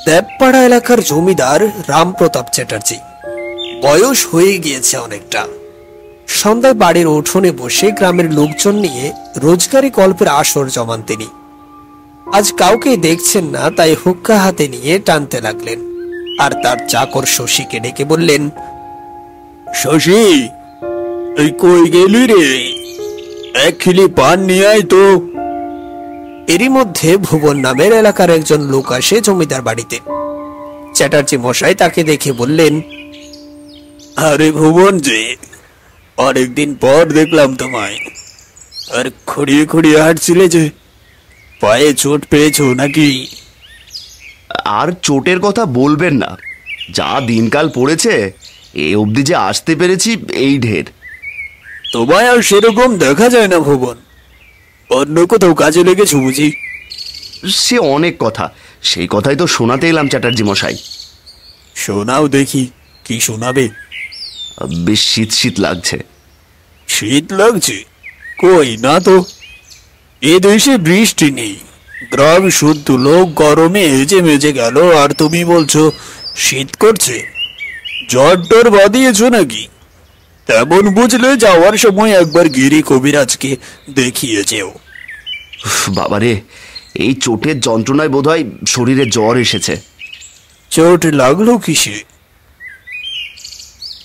দেবপাড়া এলাকার জমিদার রামপ্রতাপ চ্যাটার্জি। বয়স হয়ে গিয়েছে অনেকটা। সন্ধ্যায় বাড়ির উঠোনে বসে গ্রামের লোকজন নিয়ে রোজগারি গল্পের আসর জমান তিনি। আজ কাউকে দেখছেন না, তাই হুক্কা হাতে নিয়ে টানতে লাগলেন আর তার চাকর শশীকে ডেকে বললেন, শশী, তুই কই গেলি রে? এক খিলি পান নিয়ে আয় তো। এরই মধ্যে ভুবন নামের এলাকার একজন লোক আসে জমিদার বাড়িতে। চ্যাটার্জি মশাই তাকে দেখে বললেন, আরে ভুবন যে, অনেকদিন পর দেখলাম তোমায়। আর খুঁড়িয়ে খুঁড়িয়ে হাঁটছিলে যে, পায়ে চোট পেয়েছো নাকি? আর চোটের কথা বলবেন না, যা দিনকাল পড়েছে, এ অবধি যে আসতে পেরেছি এই ঢের। তোমায় আর সেরকম দেখা যায় না ভুবন। অন্য কোথাও কাজে লেগেছো বুঝি? সে অনেক কথা, সেই কথাই তো শোনাতে এলাম চ্যাটার্জি মশাই। শোনাও দেখি, কি শোনাবে? বেশ শীত শীত লাগছে। শীত লাগছে? কই না তো, এ দেশে বৃষ্টি নেই। গ্রাম শুদ্ধ লোক গরমে এজে মেজে গেল, আর তুমি বলছো শীত করছে? জ্বর টর বাঁধিয়েছো নাকি? তেমন বুঝলে যাওয়ার সময় একবার গিরি কবিরাজকে দেখিয়ে যেও। বাবারে, এই চোটের যন্ত্রণায় বোধহয় শরীরে জ্বর এসেছে। চোট লাগলো কিসে?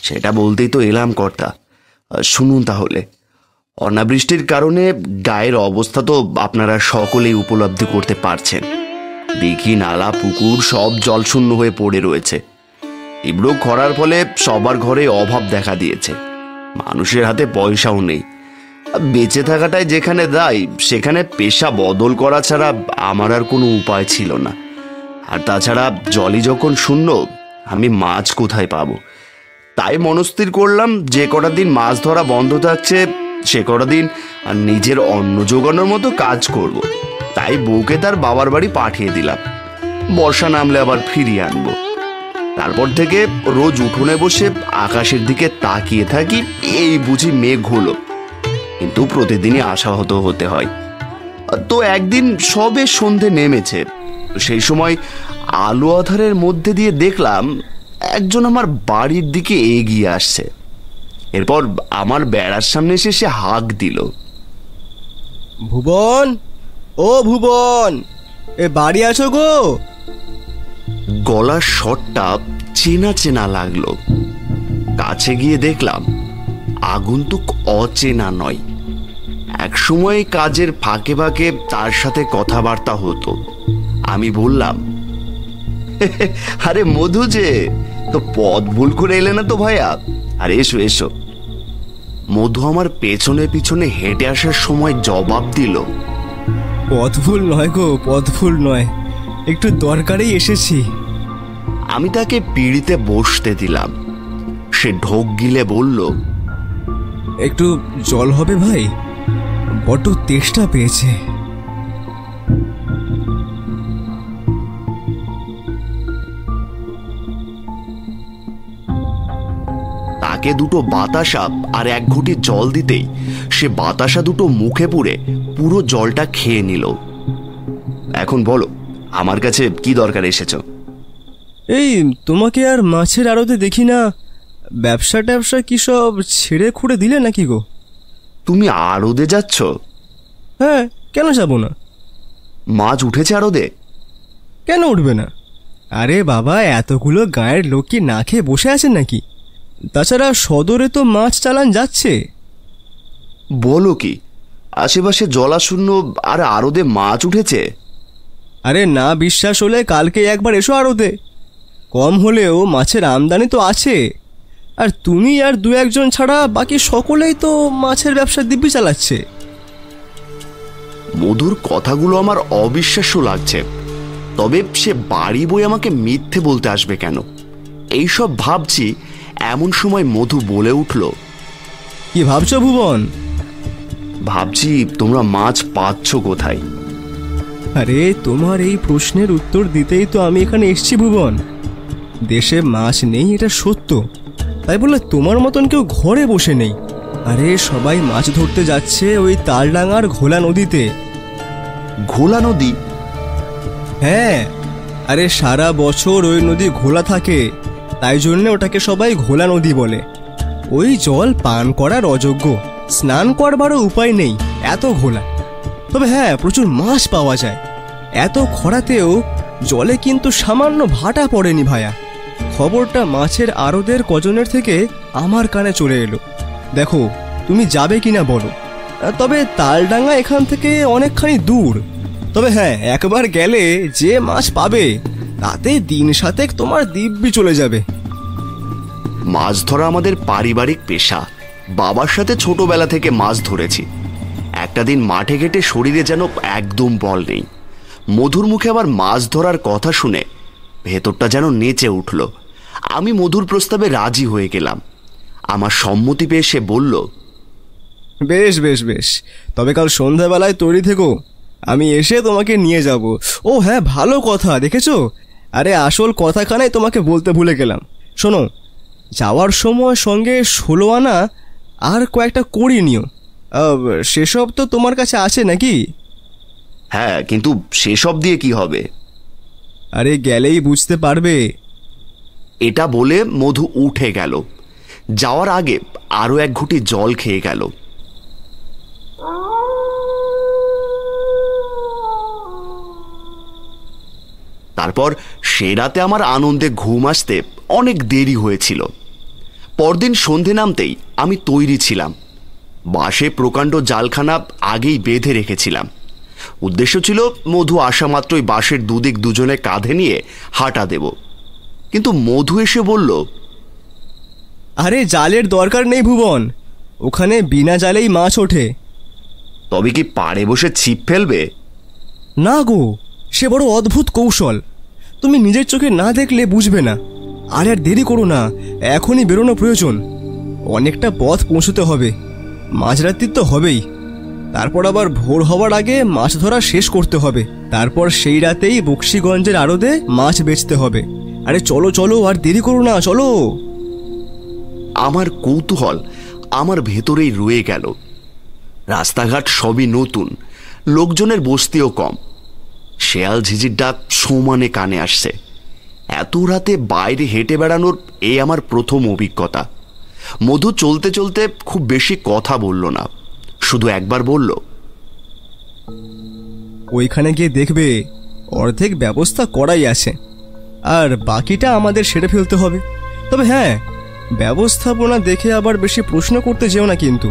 সেটা বলতেই তো এলাম কর্তা। শুনুন তাহলে। অনাবৃষ্টির কারণে গায়ের অবস্থা তো আপনারা সকলেই উপলব্ধি করতে পারছেন। দিঘি, নালা, পুকুর সব জলশূন্য হয়ে পড়ে রয়েছে। তীব্র খরার ফলে সবার ঘরে অভাব দেখা দিয়েছে। মানুষের হাতে পয়সাও নেই। বেঁচে থাকাটাই যেখানে দায়, সেখানে পেশা বদল করা ছাড়া আমার আর কোনো উপায় ছিল না। আর তাছাড়া জলই যখন শূন্য, আমি মাছ কোথায় পাবো? তাই মনস্থির করলাম, যে কটা দিন মাছ ধরা বন্ধ থাকছে সে কটা দিন আর নিজের অন্ন জোগানোর মতো কাজ করব। তাই বউকে তার বাবার বাড়ি পাঠিয়ে দিলাম। বর্ষা নামলে আবার ফিরিয়ে আনবো। তারপর থেকে রোজ উঠোনে বসে আকাশের দিকে তাকিয়ে থাকি, এই বুঝি মেঘ হলো। কিন্তু প্রতিদিনই আশাহত হতে হয়। তো একদিন সবে সন্ধে নেমেছে, সেই সময় আলো আঁধারের মধ্যে দিয়ে দেখলাম একজন আমার বাড়ির দিকে এগিয়ে আসছে। এরপর আমার বেড়ার সামনে এসে সে হাঁক দিল, ভুবন, ও ভুবন, এ বাড়ি আছো গো? গলার স্বরটা চেনা চেনা লাগলো। কাছে গিয়ে দেখলাম আগন্তুক অচেনা নয়। একসময় কাজের ফাঁকে ফাঁকে তার সাথে কথাবার্তা হতো। আমি বললাম, আরে মধু যে, তো পথ ভুল করে এলে না তো ভাইয়া? আরে এসো এসো। মধু আমার পেছনে পিছনে হেঁটে আসার সময় জবাব দিল, পথ ভুল নয় গো, পথ ভুল নয়, একটু দরকারেই এসেছি। আমি তাকে পিঁড়িতে বসতে দিলাম। সে ঢোক গিলে বলল, একটু জল হবে ভাই, বড্ড তেষ্টা পেয়েছে। তাকে দুটো বাতাসা আর এক ঘুঁটি জল দিতেই সে বাতাসা দুটো মুখে পুরে পুরো জলটা খেয়ে নিল। এখন বলো, আমার কাছে কি দরকার এসেছো? এই তোমাকে আর মাছের আড়তে দেখি না, ব্যবসা ট্যাবসা কি সব ছেড়ে খুঁড়ে দিলে নাকি গো? তুমি আড়তে যাচ্ছ? হ্যাঁ, কেন যাবো না? মাছ উঠেছে আড়তে? কেন উঠবে না? আরে বাবা, এতগুলো গায়ের লোক কি না খেয়ে বসে আছেন নাকি? তাছাড়া সদরে তো মাছ চালান যাচ্ছে। বলো কি, আশেপাশে জলাশূন্য আর আড়তে মাছ উঠেছে? আরে না বিশ্বাস হলে কালকে একবার এসো আড়তে। কম হলেও মাছের আমদানি তো আছে। আর তুমি আর দু একজন ছাড়া বাকি সকলেই তো মাছের ব্যবসা দিব্যি চালাচ্ছে। মধুর কথাগুলো আমার অবিশ্বাস্য লাগছে। তবে সে বাড়ি বই আমাকে মিথ্যে বলতে আসবে কেন? এইসব ভাবছি, এমন সময় মধু বলে উঠল, কি ভাবছো ভুবন? ভাবছি তোমরা মাছ পাচ্ছ কোথায়। আরে তোমার এই প্রশ্নের উত্তর দিতেই তো আমি এখানে এসেছি ভুবন। দেশে মাছ নেই এটা সত্য, তাই বলে তোমার মতন কেউ ঘরে বসে নেই। আরে সবাই মাছ ধরতে যাচ্ছে ওই তালডাঙ্গার ঘোলা নদীতে। ঘোলা নদী? হ্যাঁ, আরে সারা বছর ওই নদী ঘোলা থাকে, তাই জন্য ওটাকে সবাই ঘোলা নদী বলে। ওই জল পান করার অযোগ্য, স্নান করবারও উপায় নেই, এত ঘোলা। তবে হ্যাঁ, প্রচুর মাছ পাওয়া যায়। এত খরাতেও জলে কিন্তু সামান্য ভাটা পড়েনি ভায়া। খবরটা মাছের আড়তের কজনের থেকে আমার কানে চলে এলো। দেখো তুমি যাবে কিনা বলো। তবে তালডাঙ্গা এখান থেকে অনেকখানি দূর। তবে হ্যাঁ, একবার গেলে যে মাছ পাবে তাতে দিন সাতেক তোমার দিব্যি চলে যাবে। মাছ ধরা আমাদের পারিবারিক পেশা। বাবার সাথে ছোটবেলা থেকে মাছ ধরেছি। একটা দিন মাঠে ঘেটে শরীরে যেন একদম বল নেই। মধুর মুখে আবার মাছ ধরার কথা শুনে ভেতরটা যেন নেচে উঠল। আমি মধুর প্রস্তাবে রাজি হয়ে গেলাম। আমার সম্মতি পেয়ে সে বলল, বেশ বেশ বেশ, তবে কাল সন্ধ্যাবেলায় তৈরি থেকো, আমি এসে তোমাকে নিয়ে যাব। ও হ্যাঁ, ভালো কথা, দেখেছো? আরে আসল কথাখানাই তোমাকে বলতে ভুলে গেলাম। শোনো, যাওয়ার সময় সঙ্গে 16 আনা আর কয়েকটা কড়ি নিও। সেসব তো তোমার কাছে আছে নাকি? হ্যাঁ, কিন্তু সেসব দিয়ে কি হবে? আরে গেলেই বুঝতে পারবে। এটা বলে মধু উঠে গেল। যাওয়ার আগে আরো এক ঘুঁটি জল খেয়ে গেল। তারপর সে রাতে আমার আনন্দে ঘুম আসতে অনেক দেরি হয়েছিল। পরদিন সন্ধে নামতেই আমি তৈরি ছিলাম। বাঁশে প্রকাণ্ড জালখানা আগেই বেঁধে রেখেছিলাম। উদ্দেশ্য ছিল মধু আসা মাত্রই বাঁশের দুদিক দুজনে কাঁধে নিয়ে হাঁটা দেব। কিন্তু মধু এসে বলল, আরে জালের দরকার নেই ভুবন, ওখানে বিনা জালেই মাছ ওঠে। তবে কি পাড়ে বসে ছিপ ফেলবে? না গো, সে বড় অদ্ভুত কৌশল, তুমি নিজের চোখে না দেখলে বুঝবে না। আর দেরি করো না, এখনই বেরোনো প্রয়োজন। অনেকটা পথ পৌঁছতে হবে, মাঝরাত্রি তো হবেই। তারপর আবার ভোর হওয়ার আগে মাছ ধরা শেষ করতে হবে। তারপর সেই রাতেই বক্সিগঞ্জের আড়তে মাছ বেচতে হবে। আরে চলো চলো, আর দেরি করো না, চলো। আমার কৌতূহল আমার ভেতরেই রয়ে গেল। রাস্তাঘাট সবই নতুন, লোকজনের বস্তিও কম। শেয়াল ঝিঝির ডাক সমানে কানে আসছে। এত রাতে বাইরে হেঁটে বেড়ানোর এই আমার প্রথম অভিজ্ঞতা। মধু চলতে চলতে খুব বেশি কথা বলল না, শুধু একবার বলল, ওইখানে গিয়ে দেখবে অর্ধেক ব্যবস্থা করাই আছে, আর বাকিটা আমাদের সেরে ফেলতে হবে। তবে হ্যাঁ, ব্যবস্থাপনা দেখে আবার বেশি প্রশ্ন করতে যেও না কিন্তু।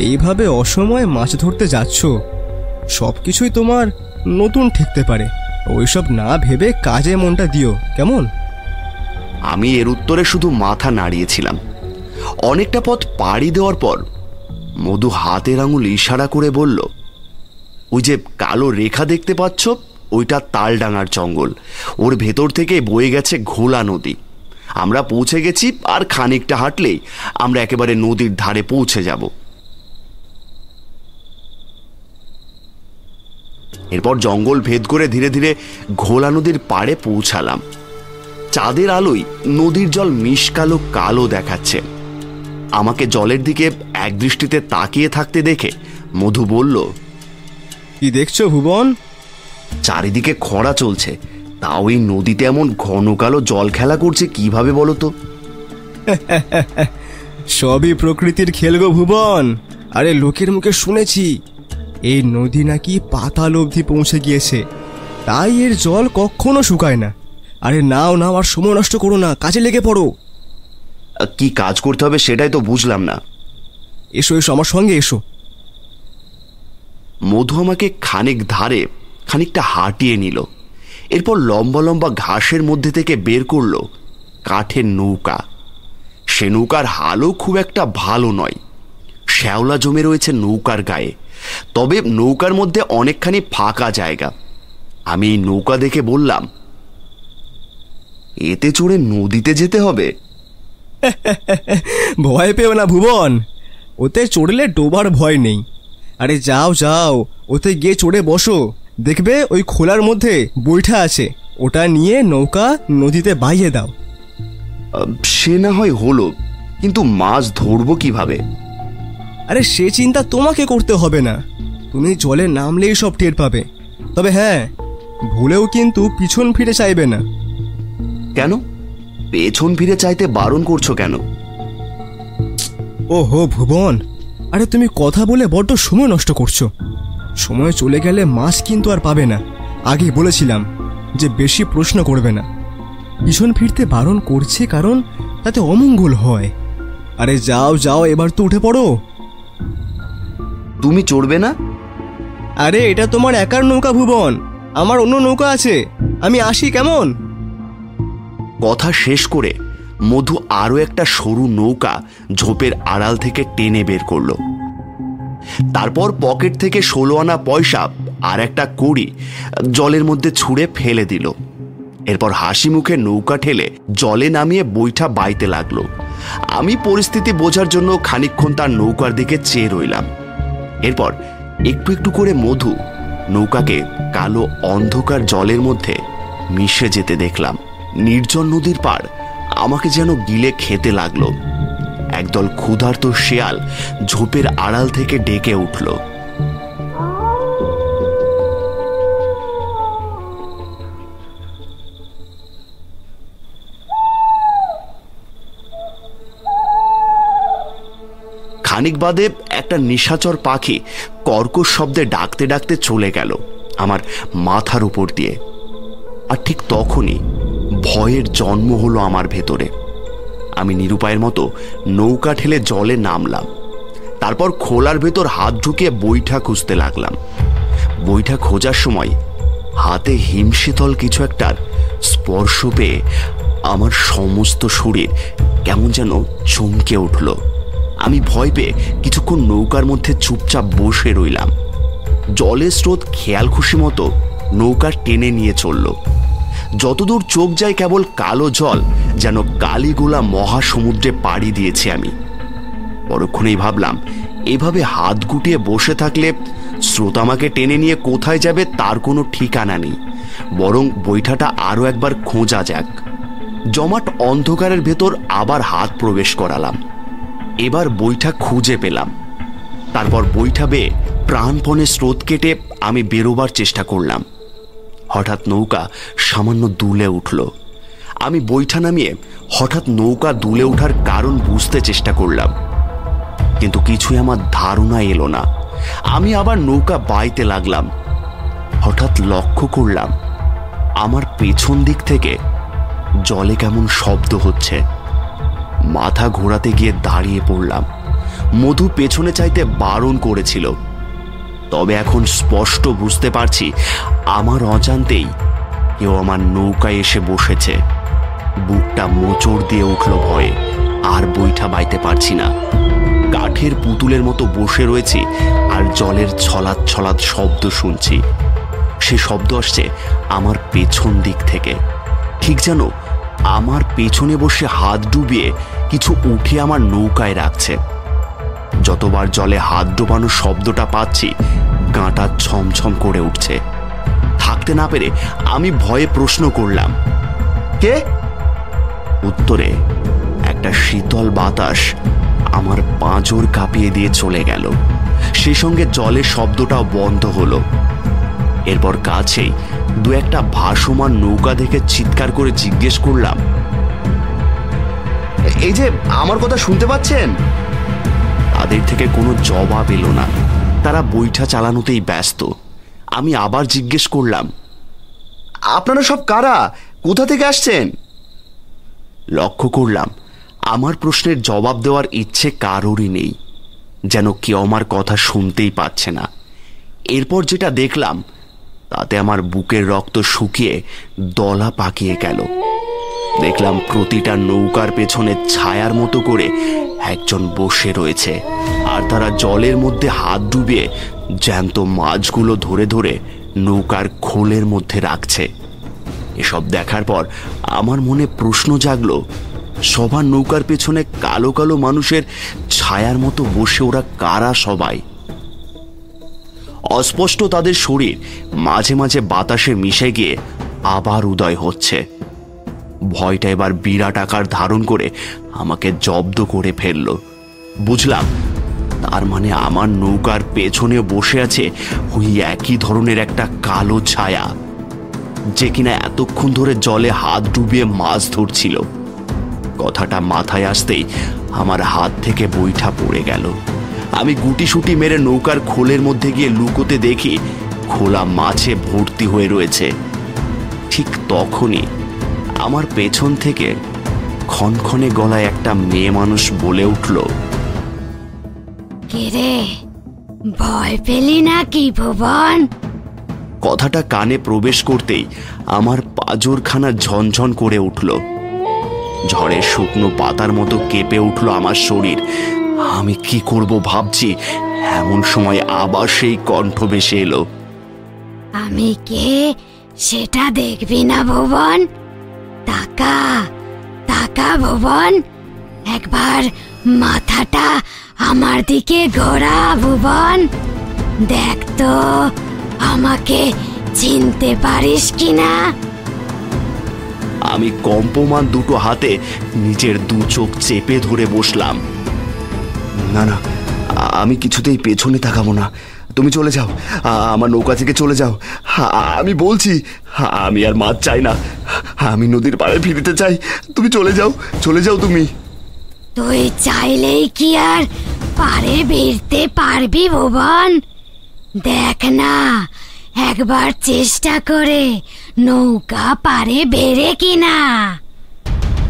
এইভাবে অসময়ে মাছ ধরতে যাচ্ছ, সব কিছুই তোমার নতুন ঠেকতে পারে। ওইসব না ভেবে কাজে মনটা দিও, কেমন? আমি এর উত্তরে শুধু মাথা নাড়িয়েছিলাম। অনেকটা পথ পাড়ি দেওয়ার পর মধু হাতের আঙুল ইশারা করে বলল, ওই যে কালো রেখা দেখতে পাচ্ছ, ওইটা তালডাঙ্গার জঙ্গল। ওর ভেতর থেকে বয়ে গেছে ঘোলা নদী। আমরা পৌঁছে গেছি, আর খানিকটা হাঁটলেই আমরা একেবারে নদীর ধারে পৌঁছে যাব। এরপর জঙ্গল ভেদ করে ধীরে ধীরে ঘোলা নদীর পাড়ে পৌঁছালাম। চাঁদের আলোয় নদীর জল মিশকালো কালো দেখাচ্ছে। আমাকে জলের দিকে একদৃষ্টিতে তাকিয়ে থাকতে দেখে মধু বলল, কি দেখছো ভুবন? চারিদিকে খরা চলছে, তাও এই নদীতে এমন ঘন কালো জল খেলা করছে কিভাবে বলো তো? সবই প্রকৃতির খেল গো ভুবন। আরে লোকের মুখে শুনেছি এই নদী নাকি পাতাল অবধি পৌঁছে গিয়েছে, তাই এর জল কখনো শুকায় না। আরে নাও নাও, আর সময় নষ্ট করো না, কাজে লেগে পড়ো। কি কাজ করতে হবে সেটাই তো বুঝলাম না। এসো এসো, আমার সঙ্গে এসো। মধু আমাকে খানিক ধারে খানিকটা হাঁটিয়ে নিল। এরপর লম্বা লম্বা ঘাসের মধ্যে থেকে বের করলো কাঠের নৌকা। সে নৌকার হালও খুব একটা ভালো নয়, শ্যাওলা জমে রয়েছে নৌকার গায়ে। তবে নৌকার মধ্যে অনেকখানি ফাঁকা জায়গা। আমি এই নৌকা দেখে বললাম, এতে চড়ে নদীতে যেতে হবে? ভয় পেও না ভুবন, ওতে চড়লে ডোবার ভয় নেই। আরে যাও যাও, ওতে গিয়ে চড়ে বসো, দেখবে ওই খোলার মধ্যে বৈঠা আছে, ওটা নিয়ে নৌকা নদীতে বাইয়ে দাও। সে না হয় হলো, কিন্তু মাছ ধরবো কিভাবে? আরে সে চিন্তা তোমাকে করতে হবে না, তুমি জলে নামলেই সব টের পাবে। তবে হ্যাঁ, ভুলেও কিন্তু পিছন ফিরে চাইবে না। কেন পেছন ফিরে চাইতে বারণ করছো কেন? ওহো ভুবন, আরে তুমি কথা বলে বড্ড সময় নষ্ট করছো। সময় চলে গেলে মাছ কিন্তু আর পাবে না। আগেই বলেছিলাম যে বেশি প্রশ্ন করবে না। পিছন ফিরতে বারণ করছে কারণ তাতে অমঙ্গল হয়। আরে যাও যাও, এবার তো উঠে পড়ো। তুমি চড়বে না? আরে এটা তোমার একার নৌকা ভুবন, আমার অন্য নৌকা আছে, আমি আসি কেমন। কথা শেষ করে মধু আরো একটা সরু নৌকা ঝোপের আড়াল থেকে টেনে বের করলো। তারপর পকেট থেকে 16 আনা পয়সা আর একটা কড়ি জলের মধ্যে ছুঁড়ে ফেলে দিল। এরপর হাসি মুখে নৌকা ঠেলে জলে নামিয়ে বৈঠা বাইতে লাগলো। আমি পরিস্থিতি বোঝার জন্য খানিকক্ষণ তার নৌকার দিকে চেয়ে রইলাম। এরপর একটু একটু করে মধু নৌকাকে কালো অন্ধকার জলের মধ্যে মিশে যেতে দেখলাম। নির্জন নদীর পাড় আমাকে যেন গিলে খেতে লাগলো। একদল ক্ষুধার্ত শেয়াল ঝোপের আড়াল থেকে ডেকে উঠল। খানিক বাদে একটা নিশাচর পাখি কর্কশ শব্দে ডাকতে ডাকতে চলে গেল আমার মাথার উপর দিয়ে। আর ঠিক তখনই ভয়ের জন্ম হলো আমার ভেতরে। আমি নিরুপায়ের মতো নৌকা ঠেলে জলে নামলাম। তারপর খোলার ভেতর হাত ঢুকিয়ে বৈঠা খুঁজতে লাগলাম। বৈঠা খোঁজার সময় হাতে হিমশীতল কিছু একটার স্পর্শ পেয়ে আমার সমস্ত শরীর কেমন যেন চমকে উঠল। আমি ভয় পেয়ে কিছুক্ষণ নৌকার মধ্যে চুপচাপ বসে রইলাম। জলের স্রোত খেয়াল খুশি মতো নৌকা টেনে নিয়ে চলল। যতদূর চোখ যায় কেবল কালো জল, যেন কালীগোলা মহাসমুদ্রে পাড়ি দিয়েছি আমি। পরক্ষণেই ভাবলাম, এভাবে হাত গুটিয়ে বসে থাকলে স্রোত আমাকে টেনে নিয়ে কোথায় যাবে তার কোনো ঠিকানা নেই। বরং বৈঠাটা আরো একবার খোঁজা যাক। জমাট অন্ধকারের ভেতর আবার হাত প্রবেশ করালাম। এবার বৈঠা খুঁজে পেলাম। তারপর বৈঠা বেয়ে প্রাণপণে স্রোত কেটে আমি বেরোবার চেষ্টা করলাম। হঠাৎ নৌকা সামান্য দুলে উঠল। আমি বৈঠা নামিয়ে হঠাৎ নৌকা দুলে ওঠার কারণ বুঝতে চেষ্টা করলাম, কিন্তু কিছুই আমার ধারণা এলো না। আমি আবার নৌকা বাইতে লাগলাম। হঠাৎ লক্ষ্য করলাম আমার পেছন দিক থেকে জলে কেমন শব্দ হচ্ছে। মাথা ঘোরাতে গিয়ে দাঁড়িয়ে পড়লাম। মধু পেছনে চাইতে বারণ করেছিল, তবে এখন স্পষ্ট বুঝতে পারছি আমার অজান্তেই কেউ আমার নৌকায় এসে বসেছে। বুকটা মোচড় দিয়ে উঠল ভয়ে। আর বৈঠা বাইতে পারছি না। কাঠের পুতুলের মতো বসে রয়েছি আর জলের ছলাৎ ছলাৎ শব্দ শুনছি। সে শব্দ আসছে আমার পেছন দিক থেকে, ঠিক যেন আমার পেছনে বসে হাত ডুবিয়ে কিছু উঠে আমার নৌকায় রাখছে। যতবার জলে হাত ডোবানোর শব্দটা পাচ্ছি গাঁটা ছমছম করে উঠছে। থাকতে না পেরে আমি ভয়ে প্রশ্ন করলাম, কে? উত্তরে একটা শীতল বাতাস আমার পাঁজর কাঁপিয়ে দিয়ে চলে গেল। সেই সঙ্গে জলের শব্দটাও বন্ধ হলো। এরপর কাছেই দু একটা ভাসমান নৌকা দেখে চিৎকার করে জিজ্ঞেস করলাম, এই যে আমার কথা শুনতে পাচ্ছেন? তাদের থেকে কোনো জবাব এলো না। তারা বৈঠা চালানোতেই ব্যস্ত। আমি আবার জিজ্ঞেস করলাম, আপনারা সব কারা? কোথা থেকে আসছেন? লক্ষ্য করলাম আমার প্রশ্নের জবাব দেওয়ার ইচ্ছে কারোরই নেই, যেন কেউ আমার কথা শুনতেই পাচ্ছে না। এরপর যেটা দেখলাম তাতে আমার বুকের রক্ত শুকিয়ে দলা পাকিয়ে গেল। দেখলাম প্রতিটা নৌকার পেছনে ছায়ার মতো করে একজন বসে রয়েছে, আর তারা জলের মধ্যে হাত ডুবিয়ে জ্যান্ত মাছগুলো ধরে ধরে নৌকার খোলের মধ্যে রাখছে। এসব দেখার পর আমার মনে প্রশ্ন জাগলো, সবার নৌকার পেছনে কালো কালো মানুষের ছায়ার মতো বসে ওরা কারা সবাই? অস্পষ্ট তাদের শরীর মাঝে মাঝে বাতাসে মিশে গিয়ে আবার উদয় হচ্ছে। ভয়টা এবার বিরাট আকার ধারণ করে আমাকে জব্দ করে ফেলল। বুঝলাম তার মানে আমার নৌকার পেছনে বসে আছে ওই একই ধরনের একটা কালো ছায়া। যে কিনা এতক্ষণ ধরে জলে হাত ডুবিয়ে মাছ ধরছিল। কথাটা মাথায় আসতেই আমার হাত থেকে বৈঠা পড়ে গেল। আমি গুটিসুটি মেরে নৌকার খোলের মধ্যে গিয়ে লুকোতে দেখি খোলা মাছে ভর্তি হয়ে রয়েছে। ঠিক তখনই আমার পেছন থেকে ক্ষণক্ষণে গলায় একটা মেয়ে মানুষ বলে উঠল, কিরে, ভয় পেলি নাকি ভুবন? কথাটা কানে প্রবেশ করতেই আমার পাঁজরখানা ঝনঝন করে উঠল। ঝড়ের শুকনো পাতার মতো কেঁপে উঠল আমার শরীর। আমি কি করব ভাবছি, এমন সময় আবার সেই কণ্ঠ ভেসে এলো, আমি কে সেটা দেখবি না ভুবন? তাকা তাকা ভুবন, একবার মাথাটা আমার দিকে ঘোরা ভুবন, দেখ তো আমাকে চিনতে পারিস কিনা। আমি কম্পমান দুটো হাতে নিজের দু চোখ চেপে ধরে বসলাম। না না, আমি কিছুতেই পেছনে তাকাবো না। তুমি চলে যাও, আমার নৌকা থেকে চলে যাও। আমি বলছি, আমি আর মাছ চাই না। আমি নদীর পাড়ে ফিরতে চাই। তুমি চলে যাও, চলে যাও তুমি। তুই চাইলেই কি আর পারে ভিড়তে পারবি ভুবন? দেখ না, একবার চেষ্টা করে নৌকা পারে বেড়ে কিনা।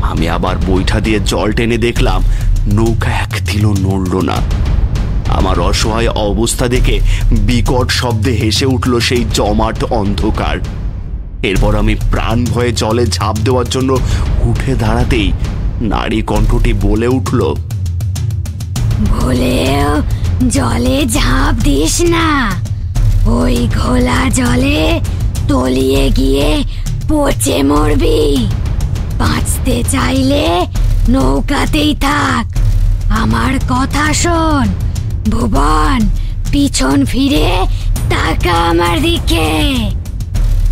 আমি আবার বৈঠা দিয়ে জল টেনে দেখলাম নৌকা এক তিলও নড়ল না। আমার অসহায় অবস্থা দেখে বিকট শব্দে হেসে উঠল সেই জমাট অন্ধকার। এরপর আমি প্রাণ ভয়ে জলে ঝাঁপ দেওয়ার জন্য উঠে দাঁড়াতেই নারী কণ্ঠটি বলে উঠল, ভুলেও জলে ঝাঁপ দিস না, ওই ঘোলা জলে তলিয়ে গিয়ে পচে মরবি। বাঁচতে চাইলে নৌকাতেই থাক। আমার কথা শোন ভুবন, পিছন ফিরে তাকা আমার দিকে।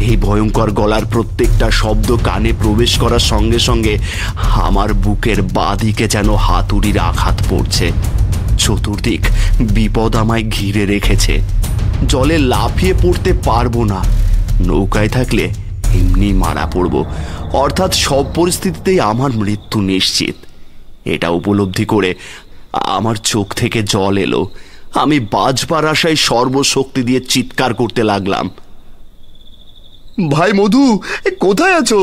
এই ভয়ঙ্কর গলার প্রত্যেকটা শব্দ কানে প্রবেশ করার সঙ্গে সঙ্গে আমার বুকের বাঁদিকে যেন হাতুড়ির আঘাত পড়ছে। চতুর্দিক বিপদ আমায় ঘিরে রেখেছে। জলে লাফিয়ে পড়তে পারবো না, নৌকায় থাকলে এমনি মারা পড়ব, অর্থাৎ সব পরিস্থিতিতেই আমার মৃত্যু নিশ্চিত। এটা উপলব্ধি করে আমার চোখ থেকে জল এলো। আমি বাঁচবার আশায় সর্বশক্তি দিয়ে চিৎকার করতে লাগলাম, ভাই মধু, কোথায় আছো?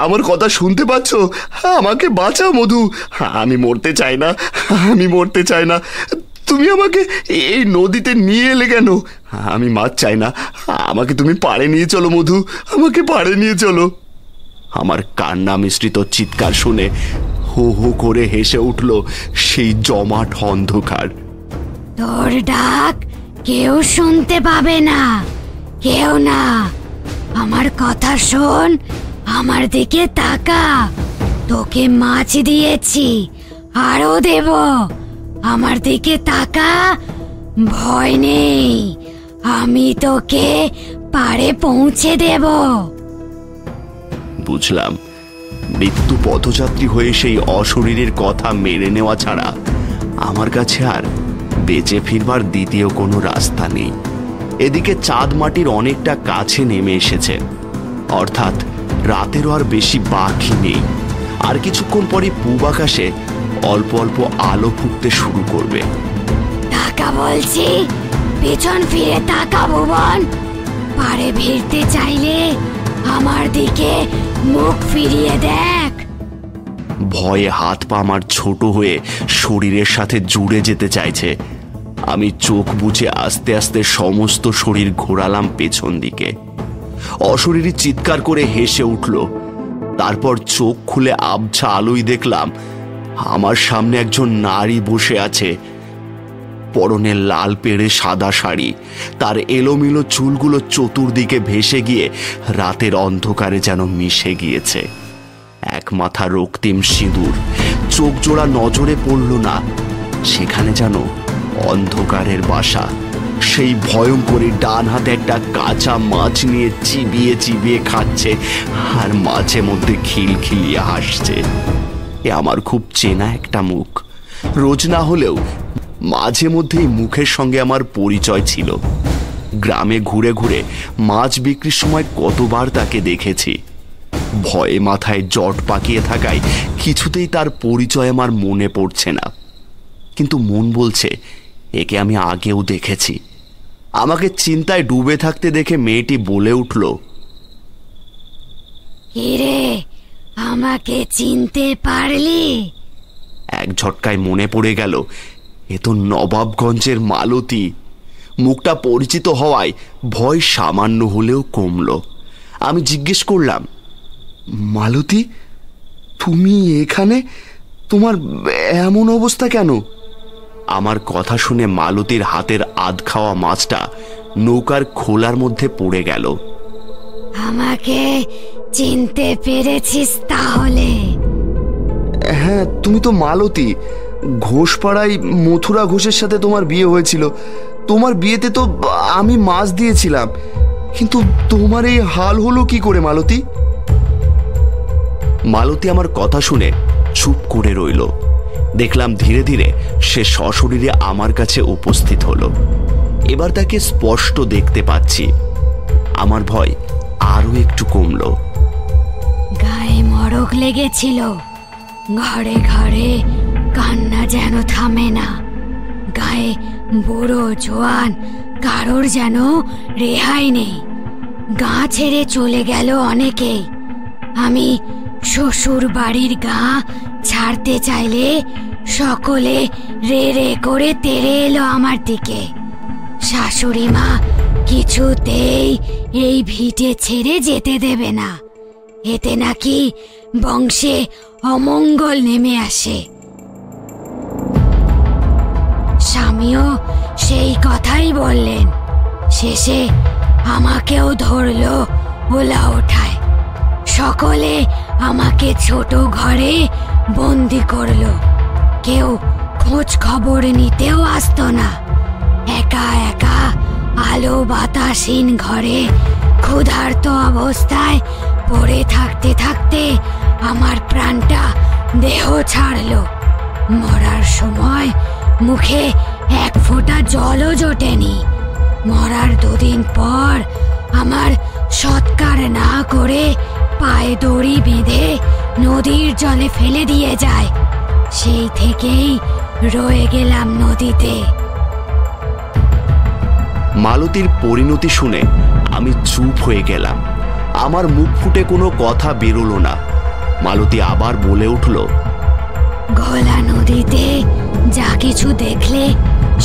আমার কথা শুনতে পাচ্ছ? আমাকে বাঁচাও মধু, আমি মরতে চাই না, আমি মরতে চাই না। তুমি আমাকে এই নদীতে নিয়ে এলে কেন? আমি মাছ চাই না, আমাকে তুমি পাড়ে নিয়ে চলো মধু, আমাকে পাড়ে নিয়ে চলো। আমার কান্না মিশ্রিত চিৎকার শুনে হো হো করে হেসে উঠল সেই জমাট অন্ধকার। তোর ডাক কেউ শুনতে পাবে না, কেউ না। আমার কথা শোন, আমার দিকে তাকা। তোকে মাছ দিয়েছি, আরো দেব। আমার দিকে তাকা, ভয় নেই, আমি তোকে পাড়ে পৌঁছে দেব। বুঝলাম, মৃত্যু পথযাত্রী হয়ে সেই অশরীরের কথা মেনে নেওয়া ছাড়া আমার কাছে আর বেঁচে ফিরবার দ্বিতীয় কোনো রাস্তা নেই। এদিকে চাঁদ মাটির অনেকটা কাছে নেমে এসেছে, অর্থাৎ রাতেরও আর বেশি বাকি নেই। আর কিছুক্ষণ পরে পূব আকাশে অল্প অল্প আলো ফুটতে শুরু করবে। তাকা বলছি, পেছন ফিরে তাকা ভুবন। পাড়ে ভিড়তে চাইলে আমার দিকে মুখ ফিরিয়ে দেখ। ভয়ে হাত পা আমার ছোট হয়ে শরীরের সাথে জুড়ে যেতে চাইছে। আমি চোখ বুজে আস্তে আস্তে সমস্ত শরীর ঘোরালাম পেছন দিকে। অশরীরী চিৎকার করে হেসে উঠল। তারপর চোখ খুলে আবছা আলোয় দেখলাম আমার সামনে একজন নারী বসে আছে। পরনে লাল পেড়ে সাদা শাড়ি, তার এলোমেলো চুলগুলো চতুর্দিকে ভেসে গিয়ে রাতের অন্ধকারে যেন মিশে গিয়েছে। এক মাথা রক্তিম সিঁদুর, চোখ জোড়া নজরে পড়ল না। সেখানে যেন অন্ধকারের বাসা। সেই ভয়ঙ্করী ডান হাতে একটা কাঁচা মাছ নিয়ে চিবিয়ে চিবিয়ে খাচ্ছে, আর মাঝে মধ্যে খিলখিলিয়ে হাসছে। এ আমার খুব চেনা একটা মুখ। রোজ না হলেও মাঝে মধ্যেই মুখের সঙ্গে আমার পরিচয় ছিল। গ্রামে ঘুরে ঘুরে মাছ বিক্রির সময় কতবার তাকে দেখেছি। ভয়ে মাথায় জট পাকিয়ে থাকায় কিছুতেই তার পরিচয় আমার মনে পড়ছে না, কিন্তু মন বলছে একে আমি আগেও দেখেছি। আমাকে চিন্তায় ডুবে থাকতে দেখে মেয়েটি বলে উঠল, কিরে, আমাকে চিনতে পারলি? এক ঝটকায় মনে পড়ে গেল এ তো নবাবগঞ্জের মালতী। মুখটা পরিচিত হওয়ায় ভয় সামান্য হলেও কমল। আমি জিজ্ঞেস করলাম, মালতী, তুমি এখানে? তোমার এমন অবস্থা কেন? আমার কথা শুনে মালতীর হাতের আধ খাওয়া মাছটা নৌকার খোলার মধ্যে পড়ে গেল। আমাকে চিনতে পেরেছিস তাহলে? হ্যাঁ, তুমি তো মালতী। ঘোষপাড়ায় মথুরা ঘোষের সাথে তোমার বিয়ে হয়েছিল। তোমার বিয়েতে তো আমি মাছ দিয়েছিলাম, কিন্তু তোমার এই হাল হলো কি করে মালতী? মালতী আমার কথা শুনে চুপ করে রইল। দেখলাম ধীরে ধীরে সে সশরীরে আমার কাছে উপস্থিত হলো। এবার তাকে স্পষ্ট দেখতে পাচ্ছি। আমার ভয় আরো একটু কমল। গায়ে মড়ক লেগেছিল, ঘরে ঘরে কান্না যেন থামে না। গায়ে বুড়ো জোয়ান কারোর যেন রেহাই নেই। গা ছেড়ে চলে গেল অনেকেই। আমি শ্বশুর বাড়ির গা ছাড়তে চাইলে সকলে রে রে করে তেড়ে এলো আমার দিকে। শাশুড়ি মা কিছুতেই এই ভিটে ছেড়ে যেতে দেবে না, এতে নাকি বংশে অমঙ্গল নেমে আসে। স্বামীও সেই কথাই বললেন। শেষে আমাকেও ধরলো ওলা ওঠায়। সকলে আমাকে ছোট ঘরে বন্দি করলো। কেউ খোঁজ খবর নিতেও আসতো না। একা একা আলো বাতাসহীন ঘরে ক্ষুধার্ত অবস্থায় পড়ে থাকতে থাকতে আমার প্রাণটা দেহ ছাড়লো। মরার সময় মুখে এক ফোঁটা জলও জোটেনি। মরার 2 দিন পর আমার সৎকার না করে পায়ে দড়ি বেঁধে নদীর জলে ফেলে দিয়ে যায়। সেই থেকেই রয়ে গেলাম নদীতে। মালতীর পরিণতি শুনে আমি চুপ হয়ে গেলাম। আমার মুখ ফুটে কোনো কথা বেরোলো না। মালতী আবার বলে উঠল, ঘোলা নদীতে যা কিছু দেখলে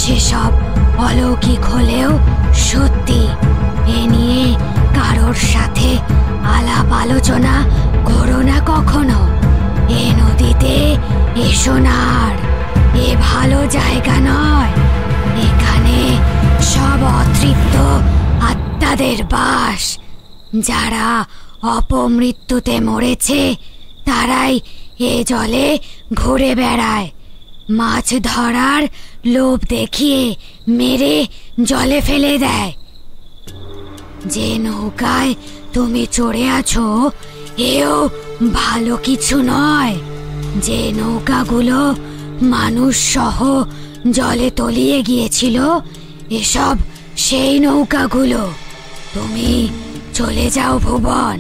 সেসব অলৌকিক হলেও সত্যি। এ নিয়ে কারোর সাথে আলাপ আলোচনা করো না কখনো। এ নদীতে এসো না আর। এ ভালো জায়গা নয়। এখানে সব অতৃপ্ত আত্মাদের বাস। যারা অপমৃত্যুতে মরেছে তারাই এ জলে ঘুরে বেড়ায়। মাছ ধরার লোভ দেখিয়ে মেরে জলে ফেলে দেয়। যে নৌকায় তুমি চড়ে আছো এও ভালো কিছু নয়। যে নৌকাগুলো মানুষ সহ জলে তলিয়ে গিয়েছিল এসব সেই নৌকাগুলো। তুমি চলে যাও ভুবন,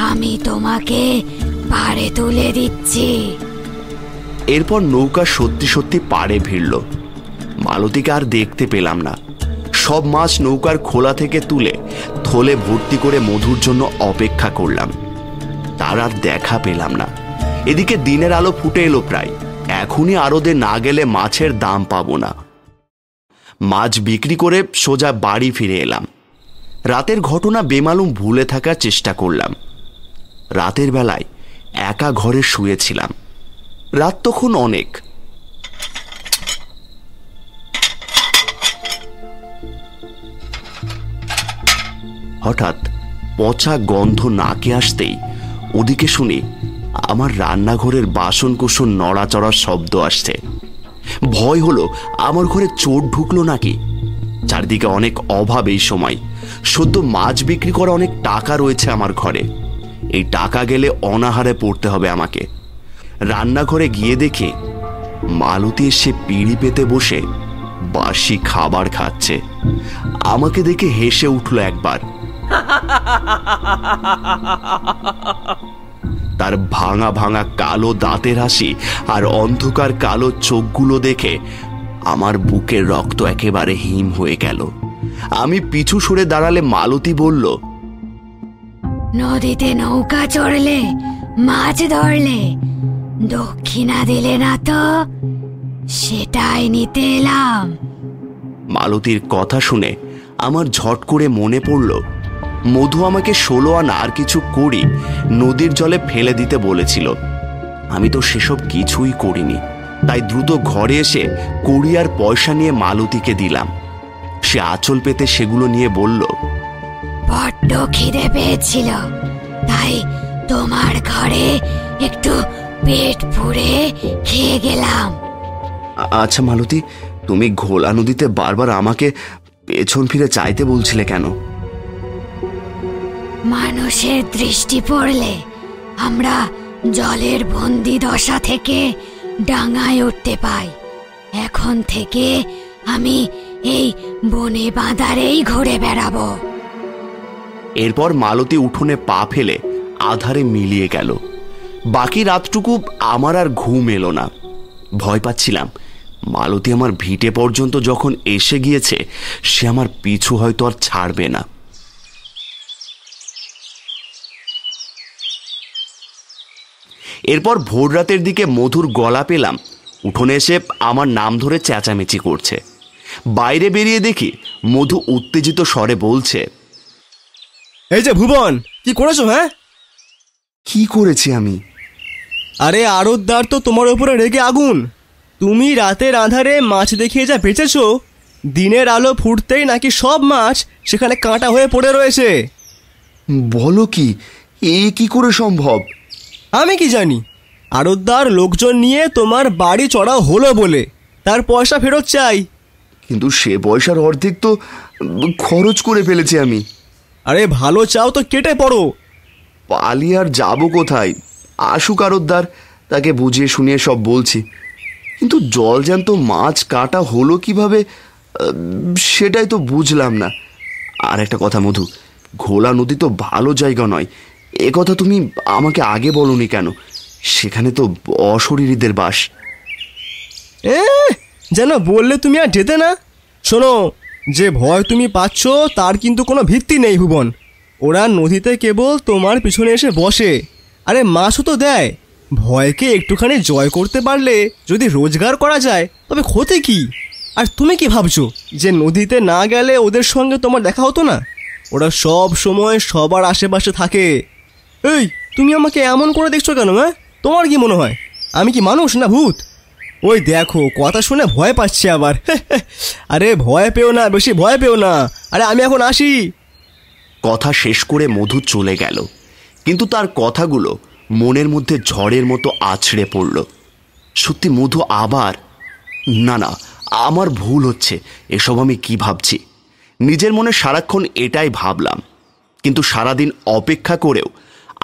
আমি তোমাকে পাড়ে তুলে দিচ্ছি। এরপর নৌকা সত্যি সত্যি পাড়ে ভিড়ল। মালতীকে আর দেখতে পেলাম না। সব মাছ নৌকার খোলা থেকে তুলে থলে ভর্তি করে মধুর জন্য অপেক্ষা করলাম। তার আর দেখা পেলাম না। এদিকে দিনের আলো ফুটে এলো প্রায়। এখনই আড়তে না গেলে মাছের দাম পাবো না। মাছ বিক্রি করে সোজা বাড়ি ফিরে এলাম। রাতের ঘটনা বেমালুম ভুলে থাকার চেষ্টা করলাম। রাতের বেলায় একা ঘরে শুয়েছিলাম। রাত তখন অনেক। হঠাৎ পচা গন্ধ নাকে আসতেই ওদিকে শুনি আমার রান্নাঘরের বাসনকোসন নড়াচড়ার শব্দ আসছে। ভয় হলো আমার ঘরে চোর ঢুকলো নাকি। চারদিকে অনেক অভাব এই সময়। সদ্য মাছ বিক্রি করা অনেক টাকা রয়েছে আমার ঘরে। এই টাকা গেলে অনাহারে পড়তে হবে আমাকে। রান্নাঘরে গিয়ে দেখে মালতী এসে পিঁড়ি পেতে বসে বাসি খাবার খাচ্ছে। আমাকে দেখে হেসে উঠল একবার। তার ভাঙা ভাঙা কালো দাঁতের হাসি আর অন্ধকার কালো চোখগুলো দেখে আমার বুকের রক্ত একেবারে হিম হয়ে গেল। আমি পিছু সরে দাঁড়ালে মালতী বলল, নদীতে নৌকা চড়লে, মাছ ধরলে, দক্ষিণা দিলে না তো, সেটাই নিতে এলাম। মালতীর কথা শুনে আমার ঝট করে মনে পড়ল মধু আমাকে 16 আনা আর কিছু করি নদীর জলে ফেলে দিতে বলেছিল। আমি তো সেসব কিছুই করিনি, তাই দ্রুত ঘরে এসে কড়ি আর পয়সা নিয়ে মালতীকে দিলাম। সে আঁচল পেতে সেগুলো নিয়ে বলল, বড্ড খিদে পেয়েছিল, তাই তোমার ঘরে একটু পেট পুড়ে খেয়ে গেলাম। আচ্ছা মালতী, তুমি ঘোলা নদীতে বারবার আমাকে পেছন ফিরে চাইতে বলছিলে কেন? মানুষের দৃষ্টি পড়লে আমরা জলের বন্দি দশা থেকে ডাঙায় উঠতে পাই। এখন থেকে আমি এই বনে বাঁধারেই ঘুরে বেড়াবো। এরপর মালতী উঠোনে পা ফেলে আধারে মিলিয়ে গেল। বাকি রাতটুকু আমার আর ঘুম এলো না। ভয় পাচ্ছিলাম মালতী আমার ভিটে পর্যন্ত যখন এসে গিয়েছে, সে আমার পিছু হয়তো আর ছাড়বে না। এরপর ভোর রাতের দিকে মধুর গলা পেলাম উঠোনে এসে আমার নাম ধরে চেঁচামেচি করছে। বাইরে বেরিয়ে দেখি মধু উত্তেজিত স্বরে বলছে, এই যে ভুবন, কি করেছো? হ্যাঁ, কি করেছি আমি? আরে আড়তদার তো তোমার উপরে রেগে আগুন। তুমি রাতের আঁধারে মাছ দেখিয়ে যা বেচেছো, দিনের আলো ফুটতেই নাকি সব মাছ সেখানে কাঁটা হয়ে পড়ে রয়েছে। বলো কি? এ কি করে সম্ভব? আমি কি জানি, আড়তদার লোকজন নিয়ে তোমার বাড়ি চড়াও হলো বলে তার পয়সা ফেরত চাই। কিন্তু সে পয়সার অর্ধেক তো খরচ করে ফেলেছি আমি। আরে ভালো চাও তো কেটে পড়ো। পালিয়ে আর যাবো কোথায়? আসুক আড়তদার, তাকে বুঝিয়ে শুনিয়ে সব বলছি। কিন্তু জলজ্যান্ত মাছ কাটা হলো কিভাবে, সেটাই তো বুঝলাম না। আর একটা কথা মধু, ঘোলা নদী তো ভালো জায়গা নয়, এ কথা তুমি আমাকে আগে বলনি কেন? সেখানে তো অশরীরীদের বাস। যেন বললে তুমি আর যেতে না। শোনো, যে ভয় তুমি পাচ্ছ তার কিন্তু কোনো ভিত্তি নেই ভুবন। ওরা নদীতে কেবল তোমার পিছনে এসে বসে, আরে মাছও তো দেয়। ভয়কে একটুখানি জয় করতে পারলে যদি রোজগার করা যায় তবে ক্ষতি কি? আর তুমি কি ভাবছো যে নদীতে না গেলে ওদের সঙ্গে তোমার দেখা হতো না? ওরা সব সময় সবার আশেপাশে থাকে। এই, তুমি আমাকে এমন করে দেখছো কেন? হ্যাঁ, তোমার কি মনে হয় আমি কি মানুষ না ভূত? ওই দেখো, কথা শুনে ভয় পাচ্ছি আবার। আরে ভয় পেও না, বেশি ভয় পেও না। আরে আমি এখন আসি। কথা শেষ করে মধু চলে গেল, কিন্তু তার কথাগুলো মনের মধ্যে ঝড়ের মতো আছড়ে পড়ল। সত্যি মধু আবার? না না, আমার ভুল হচ্ছে। এসব আমি কি ভাবছি? নিজের মনে সারাক্ষণ এটাই ভাবলাম, কিন্তু সারাদিন অপেক্ষা করেও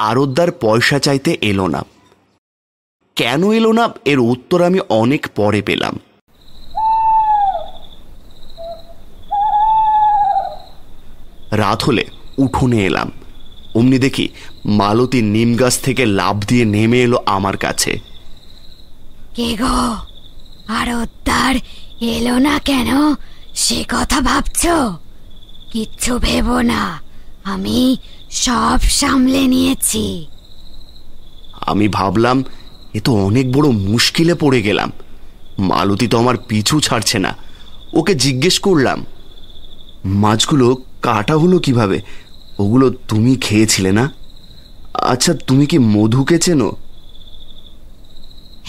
আড়তদার পয়সা চাইতে এলো না। কেন এলো না এর উত্তর আমি অনেক পরে পেলাম। রাত হলে উঠোনে এলাম, অমনি দেখি মালতী নিম গাছ থেকে লাফ দিয়ে নেমে এলো আমার কাছে। কে গো, আড়তদার এলো না কেন সে কথা ভাবছো? কিচ্ছু ভেবো না, আমি সব সামলে নিয়েছি। আমি ভাবলাম এ তো অনেক বড় মুশকিলে পড়ে গেলাম। মালতী তো আমার পিছু ছাড়ছে না। ওকে জিজ্ঞেস করলাম, মাছগুলো কাটা হলো কিভাবে? ওগুলো তুমি খেয়েছিলে না? আচ্ছা, তুমি কি মধুকে চেনো?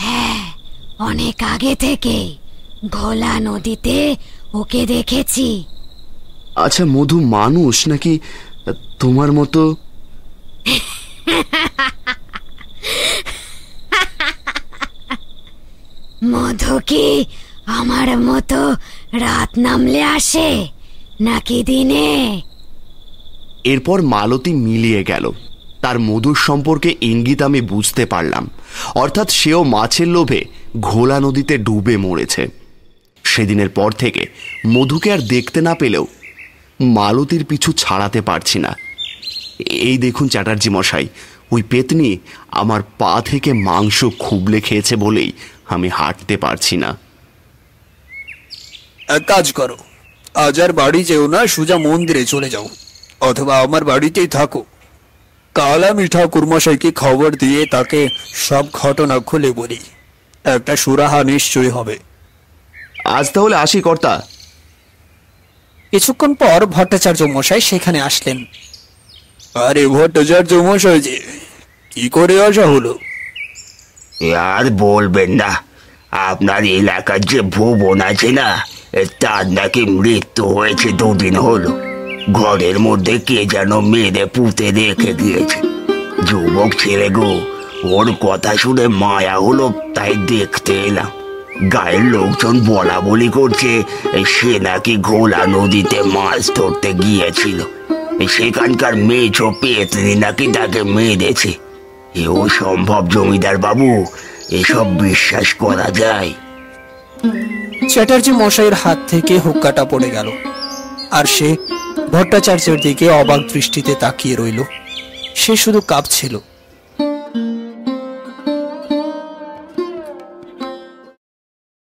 হ্যাঁ, অনেক আগে থেকে ঘোলা নদীতে ওকে দেখেছি। আচ্ছা, মধু মানুষ নাকি তোমার মতো? মধু কি আমার মতো রাত নামলে আসে নাকি দিনে? এরপর মালতী মিলিয়ে গেল। তার মধুর সম্পর্কে ইঙ্গিত আমি বুঝতে পারলাম, অর্থাৎ সেও মাছের লোভে ঘোলা নদীতে ডুবে মরেছে। সেদিনের পর থেকে মধুকে আর দেখতে না পেলেও মালতীর পিছু ছাড়াতে পারছি না। এই দেখুন চ্যাটার্জি মশাই, ওই পেতনি আমার পা থেকে মাংস খুবলে খেয়েছে বলেই আমি হাঁটতে পারছি না। এক কাজ করো, আজ আর বাড়ি যেও না, সোজা মন্দিরে চলে যাও, অথবা আমার বাড়িতেই থাকো। কাল আমি ঠাকুরমশাইকে খবর দিয়ে তাকে সব ঘটনা খুলে বলি, একটা সুরাহা নিশ্চয়ই হবে। আজ তাহলে আসি কর্তা। কিছুক্ষণ পর ভট্টাচার্য মশাই সেখানে আসলেন। আরে ভট্টাচার্য মশাই যে, কি করে আসা হলো? আর বলবেন না, আপনার এলাকার যে ভুবন আছে না, তার নাকি মৃত্যু হয়েছে 2 দিন হলো। ঘরের মধ্যে কে যেন মেরে পুঁতে রেখে দিয়েছে। যুবক ছেলে গো, ওর কথা শুনে মায়া হলো, তাই দেখতে এলাম। গায়ের লোকজন বলা বলি করছে সে নাকি ঘোলা নদীতে মাছ ধরতে গিয়েছিল, সেখানকার মেছো পেতনি নাকি তাকে মেরেছে। এও সম্ভব জমিদার বাবু? এসব বিশ্বাস করা যায়? চ্যাটার্জি মশাইয়ের হাত থেকে হুক্কাটা পড়ে গেল, আর সে ভট্টাচার্যের দিকে অবাক দৃষ্টিতে তাকিয়ে রইল। সে শুধু কাঁপছিল।